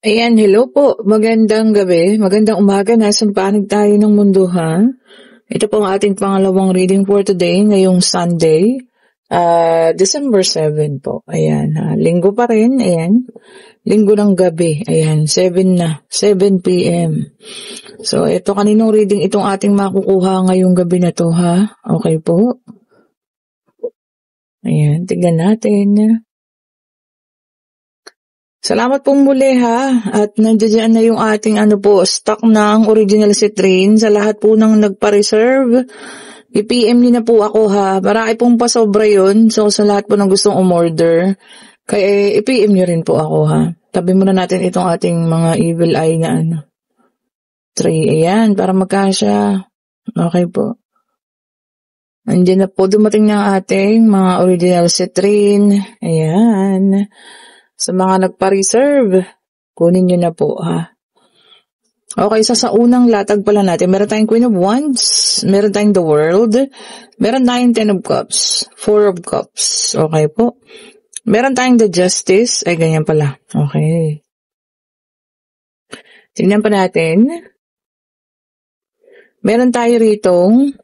Ayan, hello po. Magandang gabi, magandang umaga. Nasa panig tayo ng mundo, ha? Ito po ang ating pangalawang reading for today, ngayong Sunday, December 7 po. Ayan, ha? Linggo pa rin, ayan. Linggo ng gabi, ayan, 7 na, 7 p.m. So, ito kaninong reading itong ating makukuha ngayong gabi na to, ha? Okay po. Ayan, tignan natin. Salamat pong muli, ha, at nandiyan na yung ating stock ng original citrine sa lahat po ng nagpa-reserve. I-PM niyo na po ako, ha, marami pong pasobra yun, so sa lahat po ng gustong umorder, kaya i-PM niyo rin po ako, ha. Tabi muna natin itong ating mga evil eye na tray, ayan, para magkasya. Okay po. Andiyan na po, dumating na ang ating mga original citrine, ayan. Sa mga nagpa-reserve, kunin nyo na po, ha. Okay, sa unang latag pala natin, meron tayong Queen of Wands, meron tayong The World, meron tayong Ten of Cups, Four of Cups, okay po. Meron tayong The Justice, ay ganyan pala, okay. Tingnan pa natin. Meron tayo ritong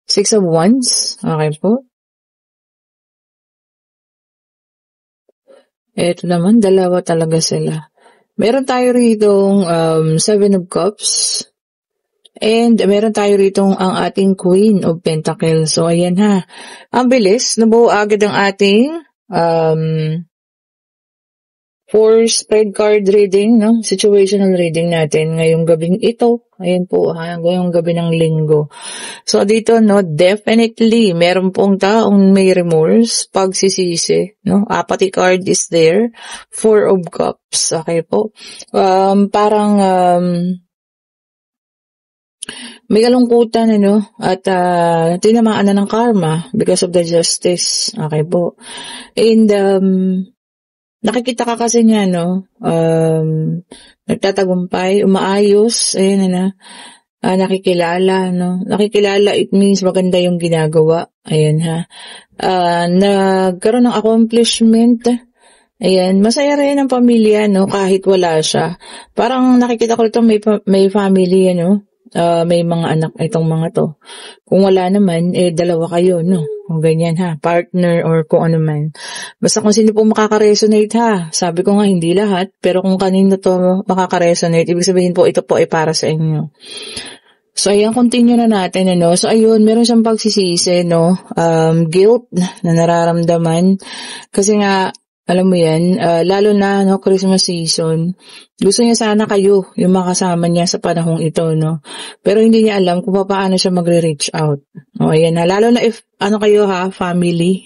Six of Wands, okay po. Ito naman, dalawa talaga sila. Meron tayo ritong Seven of Cups. And meron tayo ritong ang ating Queen of Pentacles. So, ayan, ha. Ang bilis, nabuo agad ang ating 4 spread card reading, no? Situational reading natin ngayong gabing ito. Ayan po, ha, ngayong gabi ng linggo. So, dito, no, definitely, meron pong taong may remorse, pagsisisi, no? Apathy card is there. Four of Cups, okay po. Parang, may kalungkutan, at tinamaan na ng karma because of the justice, okay po. And, nakikita ka kasi niya, nagtatagumpay, umaayos, ayan nakikilala, nakikilala, it means maganda yung ginagawa, ayan, ha. Nagkaroon ng accomplishment, ayan, masaya rin ang pamilya, kahit wala siya. Parang nakikita ko ito, may family, may mga anak itong mga to. Kung wala naman, dalawa kayo, kung ganyan, ha, partner or kung ano man. Basta kung sino po makaka-resonate, ha. Sabi ko nga, hindi lahat, pero kung kanino to makaka-resonate, ibig sabihin po, ito po ay para sa inyo. So, ayan, continue na natin, So, ayun, meron siyang pagsisisi, guilt na nararamdaman. Kasi nga, alam mo yan, lalo na, Christmas season, gusto niya sana kayo, yung makasama niya sa panahong ito, Pero hindi niya alam kung paano siya magre-reach out. O, ayan na, lalo na if, kayo, ha, family,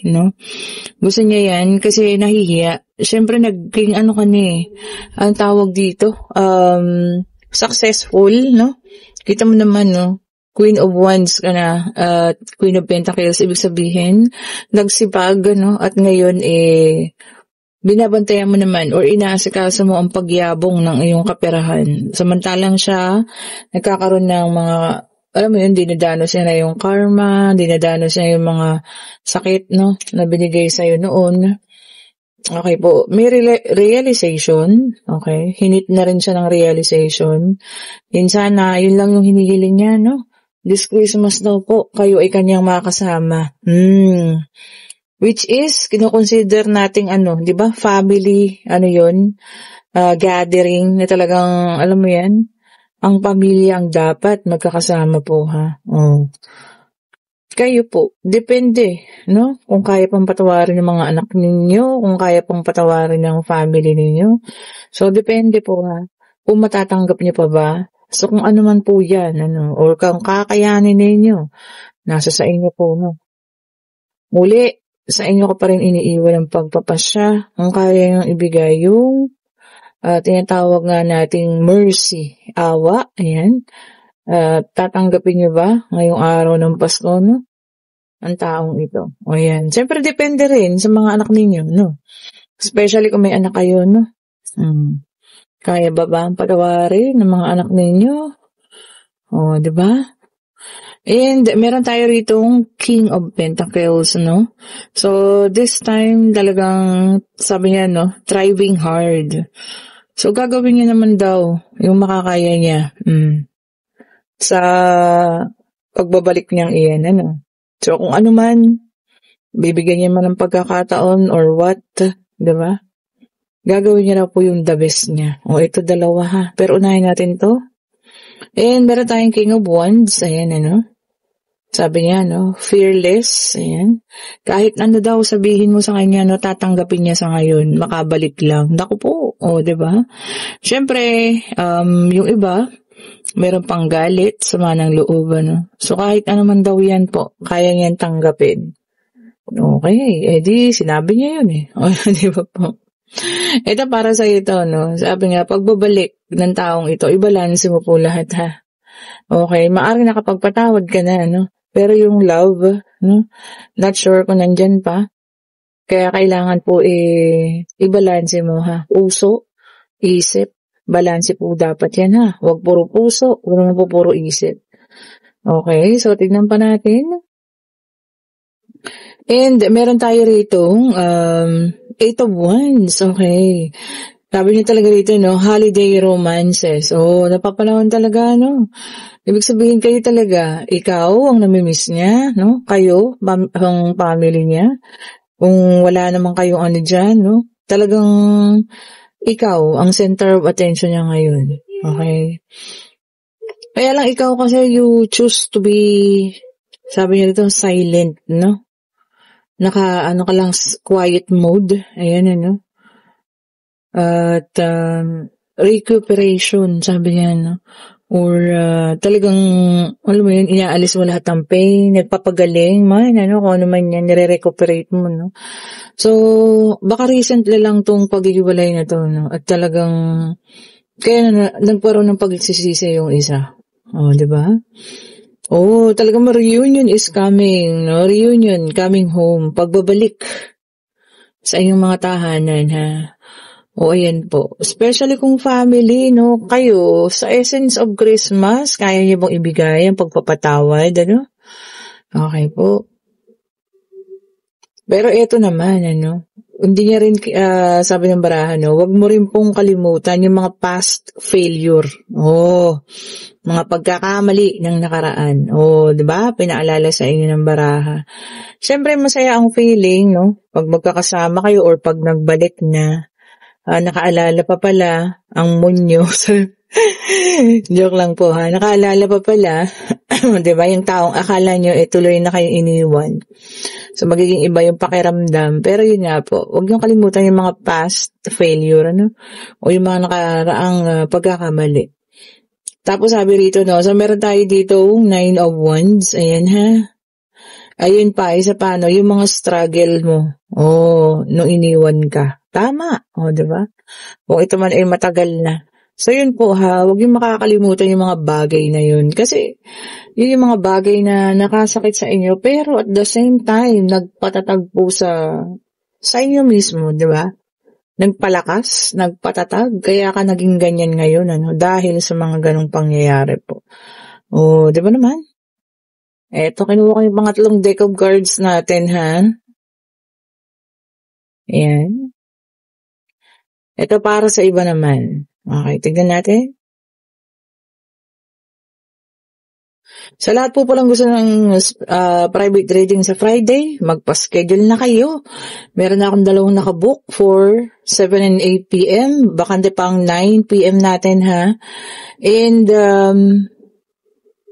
Gusto niya yan kasi nahihiya. Siyempre, naging, ang tawag dito, successful, Kita mo naman, Queen of Wands ka na, Queen of Pentacles, ibig sabihin, nagsipag, at ngayon, binabantayan mo naman or inaasikaso mo ang pagyabong ng iyong kaperahan. Samantalang siya, nagkakaroon ng mga, alam mo yun, dinadanos niya na yung karma, dinadanos niya yung mga sakit, na binigay sa'yo noon. Okay po, may realization, okay, hinit na rin siya ng realization. Yun sana, yun lang yung hinihiling niya, This Christmas daw po, kayo ay kanyang makasama. Which is, kinoconsider nating di ba, family, yun, gathering, na talagang, alam mo yan, ang pamilya ang dapat magkakasama po, ha. Oh. Kayo po, depende, kung kaya pang patawarin ng mga anak ninyo, kung kaya pang patawarin ng family ninyo. So, depende po, ha, kung matatanggap niyo pa ba. So, kung ano man po yan, or kung kakayanin ninyo, nasa sa inyo po, Muli, sa inyo ko pa rin iniiwan ang pagpapasya. Kung kaya niyong ibigay yung tinatawag nga nating mercy, awa, ayan. Tatanggapin niyo ba ngayong araw ng Pasko, ang taong ito? O ayan. Siyempre, depende rin sa mga anak ninyo, Especially kung may anak kayo, Kaya ba ang patawarin ng mga anak ninyo? O, di ba? And meron tayo ritong King of Pentacles, no? So, this time talagang sabi niya, no, thriving hard. So, gagawin niya naman daw yung makakaya niya. Sa pagbabalik niyang iyan, ano? So, kung ano man, bibigyan niya man ng pagkakataon or what, diba? Gagawin niya na po yung the best niya. O, ito dalawa ha. Pero unahin natin to. And meron tayong King of Wands. Ayan, ano? Sabi niya, no? Fearless. Ayan. Kahit ano daw sabihin mo sa kanya, no? Tatanggapin niya sa ngayon. Makabalik lang. Naku po. O, diba? Siyempre, yung iba, meron pang galit, sama ng loob, ano? So, kahit ano man daw yan po, kaya niyan tanggapin. Okay. Di, sinabi niya yun eh. O, di ba po? Ito para sa ito, no? Sabi nga, pagbabalik ng taong ito, ibalanse mo po lahat, ha? Okay, maaaring nakapagpatawad ka na, no? Pero yung love, no? Not sure kung nandyan pa. Kaya kailangan po ibalanse mo, ha? Puso, isip, balanse po dapat yan, ha? Huwag puro puso, huwag naman po puro isip. Okay, so tignan pa natin. And meron tayo rito, Eight of Wands, okay. Sabi niya talaga rito, no, holiday romances. Oh, napapanahon talaga, no. Ibig sabihin kayo talaga, ikaw ang namimiss niya, no? Kayo, ang family niya. Kung wala naman kayong ano dyan, no? Talagang ikaw ang center of attention niya ngayon. Okay? Kaya lang ikaw kasi you choose to be, sabi niya dito, silent, no? Ano ka lang, quiet mode. Ayan, ano? At recuperation, sabi niya, no? Or talagang, alam mo yun, inaalis mo lahat ng pain, nagpapagaling man, ano, kung ano man yan, nire-recuperate mo, no? So, baka recently lang tong paghihiwalay na to, no? At talagang, kaya nagkaroon ng pagsisisi yung isa. Oh, di ba? Oh, talagang reunion is coming, no? Reunion, coming home, pagbabalik sa inyong mga tahanan, ha? O, ayan po. Especially kung family, no? Kayo, sa essence of Christmas, kaya niyo bang ibigay ang pagpapatawad, ano? Okay po. Pero eto naman, ano? Hindi niya rin, sabi ng barahan, no? Huwag mo rin pong kalimutan yung mga past failure. Oh, mga pagkakamali ng nakaraan. Oh, di ba? Pinaalala sa inyo ng baraha. Siyempre, masaya ang feeling, no? Pag magkakasama kayo or pag nagbalik na, nakaalala pa pala ang munyo. Joke lang po, ha? Nakaalala pa pala, di ba? Yung taong akala nyo, tuloy na kayo iniwan. So, magiging iba yung pakiramdam. Pero yun nga po, huwag nyo kalimutan yung mga past failure, ano? O yung mga nakaraang pagkakamali. Tapos sabi rito, no? So, meron tayo dito, 9 of Wands. Ayan, ha? Ayun pa, isa pa, no? Yung mga struggle mo. Oh, nung iniwan ka. Tama. O, diba? Kung ito man ay matagal na. So, yun po ha, huwag yung makakalimutan yung mga bagay na yun. Kasi, yun yung mga bagay na nakasakit sa inyo, pero at the same time, nagpatatag po sa inyo mismo, diba? Nagpalakas, nagpatatag, kaya ka naging ganyan ngayon, ano? Dahil sa mga ganong pangyayari po. O, diba naman? Eto, kinuha ko yung pangatlong deck of cards natin, ha? Ayan. Ito para sa iba naman. Okay, tignan natin. Sa lahat po palang gusto ng private reading sa Friday, magpa-schedule na kayo. Meron na akong 2 nakabook for 7 and 8 p.m. Bakante pang 9 p.m. natin, ha? And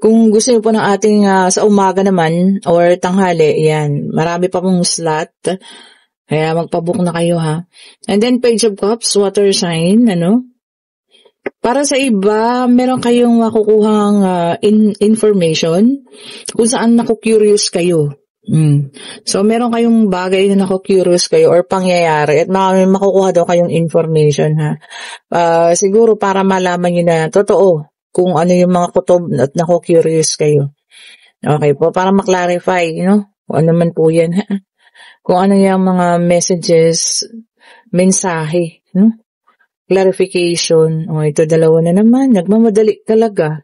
kung gusto niyo po ng ating sa umaga naman or tanghali, yan. Marami pa pong slot. Kaya magpabook na kayo, ha? And then Page of Cups, water sign, ano? Para sa iba, meron kayong makukuhang information kung saan naku-curious kayo. So, meron kayong bagay na naku-curious kayo or pangyayari at makukuha daw kayong information, ha? Siguro para malaman nyo na totoo kung ano yung mga kutob at naku-curious kayo. Okay po, para maklarify, kung ano man po yan, ha? Kung ano yung mga messages, mensahe, clarification. O, ito 2 na naman. Nagmamadali talaga.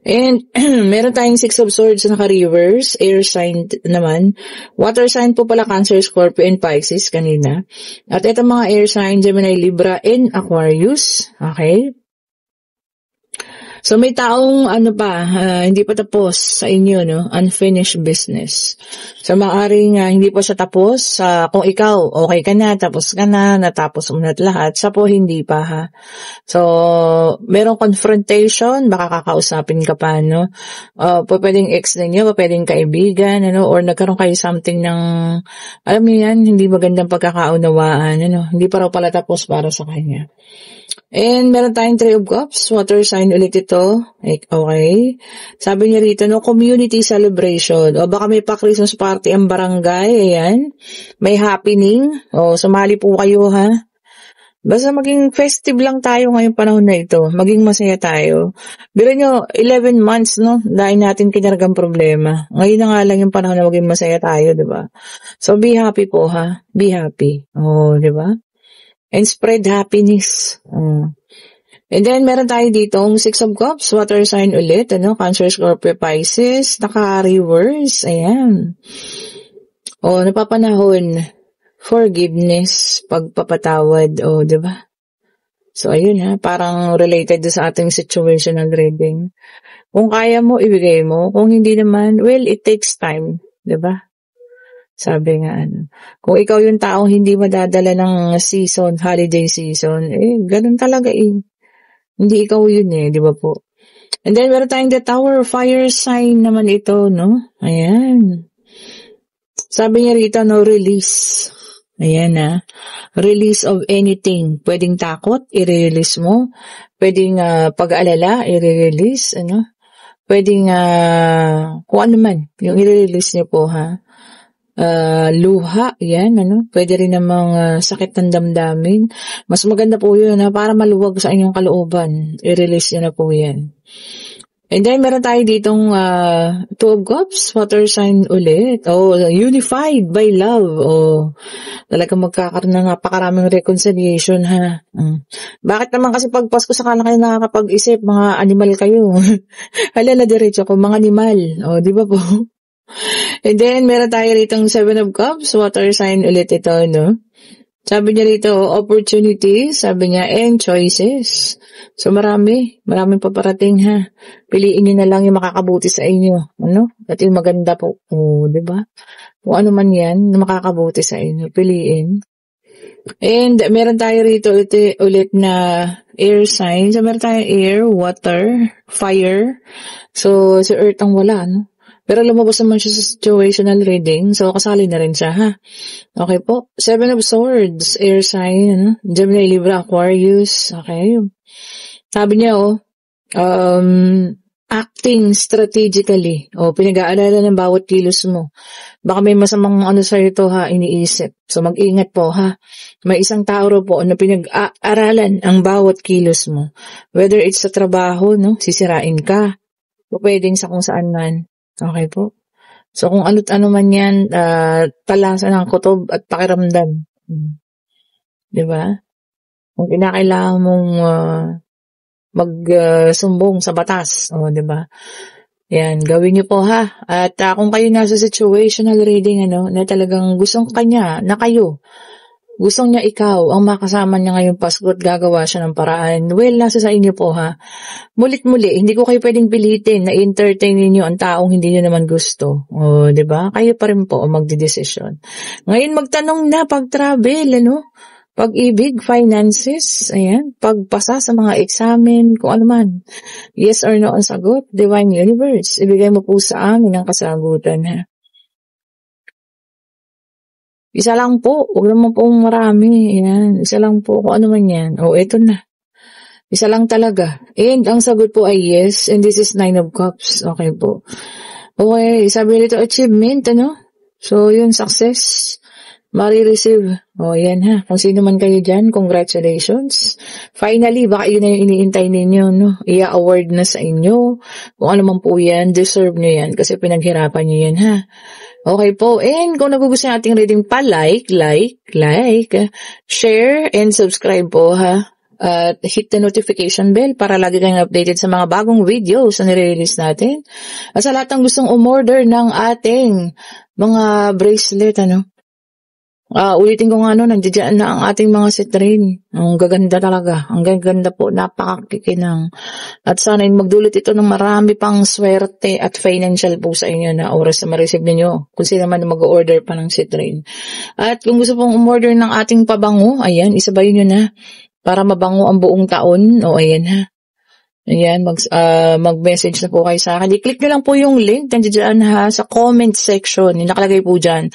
And meron tayong Six of Swords na naka-reverse, air sign naman. Water sign po pala Cancer, Scorpio, and Pisces kanina. At ito mga air sign, Gemini, Libra, and Aquarius. Okay? So may taong hindi pa tapos sa inyo, no? Unfinished business. So maaring hindi pa siya tapos. Kung ikaw, okay ka na, tapos ka na, natapos mo na lahat. Siya po hindi pa, ha? So, merong confrontation, baka kakausapin ka pa, no? Pwedeng ex ninyo, pwedeng kaibigan, ano? Or nagkaroon kayo something ng, alam niyo yan, hindi magandang pagkakaunawaan, ano? Hindi pa raw pala tapos para sa kanya. And meron tayong Three of Cups, water sign ulit ito. Okay. Sabi niya rito, no, community celebration. O baka may pa-Christmas party ang barangay, ayan. May happening. O sumali po kayo, ha. Basta maging festive lang tayo ngayong panahon na ito. Maging masaya tayo. Biro nyo, 11 months, no, dahil natin kinargang problema. Ngayon na nga lang yung panahon na maging masaya tayo, di ba? So be happy po, ha. Be happy. O, di ba? And spread happiness. And then, meron tayo ditong Six of Cups, water sign ulit, ano, Cancer, Scorpio, Pisces, naka-reverse, ayan. O, napapanahon, forgiveness, pagpapatawad, o, diba? So, ayun ha, parang related sa ating situational reading. Kung kaya mo, ibigay mo. Kung hindi naman, well, it takes time, diba? Sabi nga, kung ikaw yung taong hindi madadala ng season, holiday season, ganun talaga Hindi ikaw yun di ba po? And then, meron tayong the Tower, fire sign naman ito, no? Ayan. Sabi niya rito, no, release. Ayan release of anything. Pwedeng takot, i-release mo. Pwedeng pag-aalala, i-release, ano? Pwedeng, kung ano man, yung i-release niyo po, ha? Luha, yan, ano, pwede rin namang sakit ng damdamin. Mas maganda po yun, para maluwag sa inyong kalooban. I-release nyo na po yan. And then, meron tayo ditong Two of Cups, water sign ulit. Unified by love. Talagang magkakaroon ng napakaraming reconciliation, ha. Bakit naman kasi pag Pasko sa kayo nakakapag-isip, mga animal kayo. Hala na diretso ko, mga animal. Di ba po? And then, meron tayo ritong Seven of Cups, water sign ulit ito, no? Sabi niya rito, opportunities, sabi niya, and choices. So, maraming paparating, ha? Piliin niyo na lang yung makakabuti sa inyo, ano? At yung maganda po, di ba? Kung ano man yan, na makakabuti sa inyo, piliin. And, meron tayo rito ulit na air sign. So, meron tayo air, water, fire. So, si earth ang wala, no? Pero lumabas naman siya sa situational reading, so kasali na rin siya, ha? Okay po. Seven of Swords, air sign, ano? Gemini, Libra, Aquarius, okay? Sabi niya, acting strategically. Pinag-aalala ng bawat kilos mo. Baka may masamang sa'yo ito, ha, iniisip. So, mag-ingat po, ha? May isang tao po na pinag-aaralan ang bawat kilos mo. Whether it's sa trabaho, no? Sisirain ka. O pwedeng sa kung saan man. Okay po. So, kung ano't ano man yan, talasan ng kutob at pakiramdam. Diba? Kung kinakailangan mong magsumbong sa batas. Diba? Yan, gawin niyo po, ha? At kung kayo nasa situational reading, na talagang gustong kanya, na kayo, gustong niya ikaw ang makasama niya ngayong Pasko at gagawa siya ng paraan. Well, nasa sa inyo po, ha? Mulit-muli, hindi ko kayo pwedeng pilitin na entertain niyo ang taong hindi niyo naman gusto. Diba? Kayo pa rin po ang magdidesisyon. Ngayon, magtanong na pag-travel, pag-ibig, finances, ayan, pagpasa sa mga examen, kung ano man. Yes or no ang sagot, Divine Universe. Ibigay mo po sa amin ang kasagutan, ha? Isa lang po, huwag naman pong marami. Ayan, isa lang po, kung ano man yan. Eto na. Isa lang talaga. And ang sagot po ay yes, and this is Nine of Cups. Okay po. Okay, sabi nito, achievement, So, yun, success. Mari-receive. Yan ha. Kung sino man kayo dyan, congratulations. Finally, baka yun na yung iniintay ninyo, I-award na sa inyo. Kung ano man po yan, deserve nyo yan. Kasi pinaghirapan nyo yan, ha. Okay po. And kung nagugustuhan nating reading pa, like, share, and subscribe po, ha. At hit the notification bell para lagi kayong updated sa mga bagong videos na nire-release natin. At sa lahat ng gustong umorder ng ating mga bracelet, ulitin ko nga nandiyan na ang ating mga citrine. Ang gaganda talaga. Ang gaganda po. Napakakikinang. At sana magdulot ito ng marami pang swerte at financial po sa inyo na oras na ma-receive ninyo. Kung sino man mag-order pa ng citrine. At kung gusto pong umorder ng ating pabango, ayan, isabayin nyo na. Para mabango ang buong taon. O, ayan ha. Ayan, mag-message na po kayo sa akin. I-click nyo lang po yung link nandiyan ha, sa comment section. Nakalagay po dyan.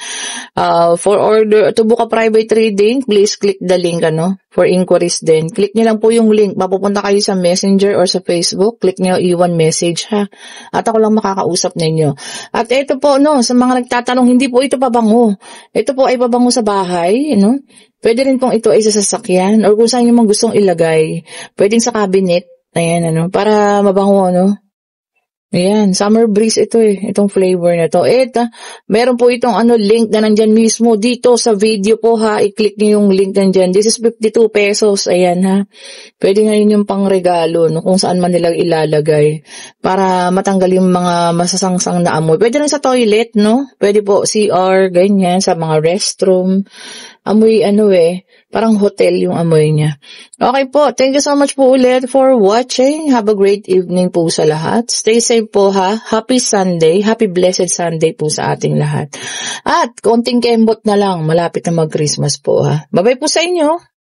For order, to book a private reading, please click the link, for inquiries din. Click nyo lang po yung link. Mapupunta kayo sa Messenger or sa Facebook. Click nyo iwan message ha. At ako lang makakausap ninyo. At ito po, sa mga nagtatanong, hindi po ito pabango. Ito po ay pabango sa bahay, Pwede rin pong ito ay sa sasakyan or kung saan nyo mang gustong ilagay. Pwedeng sa cabinet. Ayan, para mabango, Ayan, summer breeze ito itong flavor na to. Meron po itong link na nandyan mismo dito sa video po ha. I-click nyo yung link nandyan. This is 52 pesos. Ayan ha. Pwede nga yun yung pang regalo, kung saan man nila ilalagay. Para matanggal yung mga masasangsang na amoy. Pwede rin sa toilet, Pwede po CR, ganyan, sa mga restroom. Amoy parang hotel yung amoy niya. Okay po, thank you so much po ulit for watching. Have a great evening po sa lahat. Stay safe po ha. Happy Sunday, happy blessed Sunday po sa ating lahat. At konting kembot na lang, malapit na mag-Christmas po ha. Bye-bye po sa inyo.